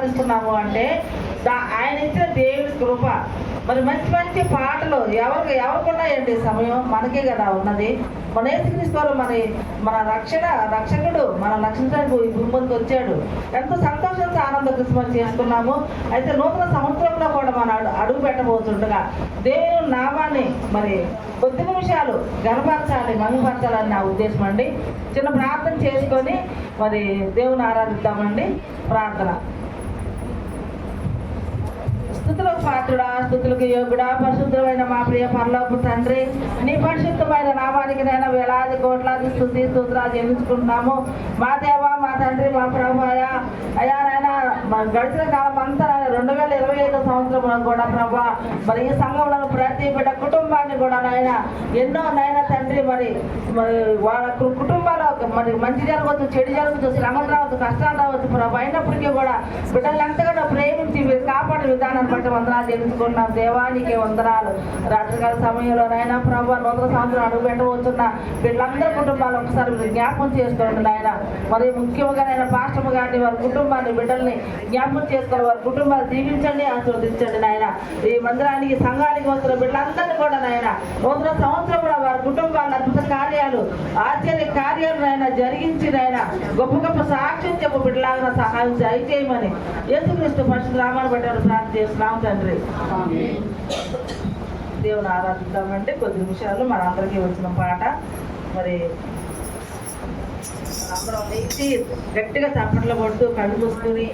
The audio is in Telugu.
ఆరాధిస్తున్నాము అంటే ఆయన ఇచ్చిన దేవుడి కృప. మరి మంచి మంచి పాటలు ఎవరికున్నాయండి సమయం? మనకే కదా ఉన్నది. మన యేసుక్రీస్తు వారు మన రక్షకుడు మన రక్షించడానికి ఈ భూమికి వచ్చాడు. ఎంతో సంతోషంతో ఆనంద క్రిస్మస్ చేస్తున్నాము. అయితే నూతన సంవత్సరంలో కూడా మనం అడుగు పెట్టబోతుండగా దేవుని నామాన్ని మరి కొద్ది నిమిషాలు గణపరచాలి, మహిమపరచాలని నా ఉద్దేశం అండి. చిన్న ప్రార్థన చేసుకొని మరి దేవుని ఆరాధిద్దామండి. ప్రార్థన. స్తుతులకు పాత్రుడా, స్తుతులకు యోగుడా, పరిశుద్ధమైన మా ప్రియ పరలోకపు తండ్రి, నీ పరిశుద్ధమైన నామానికి నేను వేలాది కోట్లాది స్తోత్రాలు చెల్లించుకుంటున్నాము. మా దేవ, మా తండ్రి, మా ప్రభు అయ్యా నాయన గడిచిన కాలం అంతా 2025 సంవత్సరంలో కూడా ప్రభా మరి ఈ సంఘంలో ప్రతి బిడ్డ కుటుంబాన్ని కూడా నాయన ఎన్నో నాయన తండ్రి మరి వాళ్ళ కుటుంబాల్లో మరి మంచి జరగవచ్చు, చెడు జరగవచ్చు, శ్రమలు రావచ్చు, కష్టాలు రావచ్చు ప్రభా. అయినప్పటికీ కూడా బిడ్డలు ఎంతగానో ప్రేమించి మీరు కాపాడే విధానాన్ని బట్టి వందనాలు తెలుసుకున్నాం. దేవానికి వందనాలు. రాత్రికాల సమయంలో నాయన ప్రభా నూతన సంవత్సరం అడుగు పెట్టబోతున్న వీళ్ళందరి కుటుంబాలు ఒకసారి మీరు జ్ఞాపకం చేసుకోండి నాయన. మరి ముఖ్యంగా నాయన పాస్టర్ గారిని, వారి కుటుంబాన్ని, బిడ్డల్ని జ్ఞాపకం చేసుకుని వారి కుటుంబాలు దీవించండి, ఆశీర్వదించండి నాయన. ఈ మందిరానికి సంఘానికి వస్తున్న బిడ్డలందరినీ కూడా నాయన నూతన సంవత్సరం కూడా వారి కుటుంబాల అద్భుత కార్యాలు, ఆశ్చర్య కార్యాలు నాయన జరిగించి నాయన గొప్ప గొప్ప సాక్ష్యం చెప్పు బిడ్డలాగా సహాయం దయచేయమని యేసుక్రీస్తు పరిశుద్ధ నామాన్ని బట్టి ప్రార్థన చేస్తున్నాం తండ్రి. దేవుని ఆరాధిద్దామంటే కొద్ది నిమిషాలు మనందరికీ వచ్చిన పాట మరి అందరం లేచి గట్టిగా చప్పట్లు కొడుతూ కళ్ళు మూసుకుని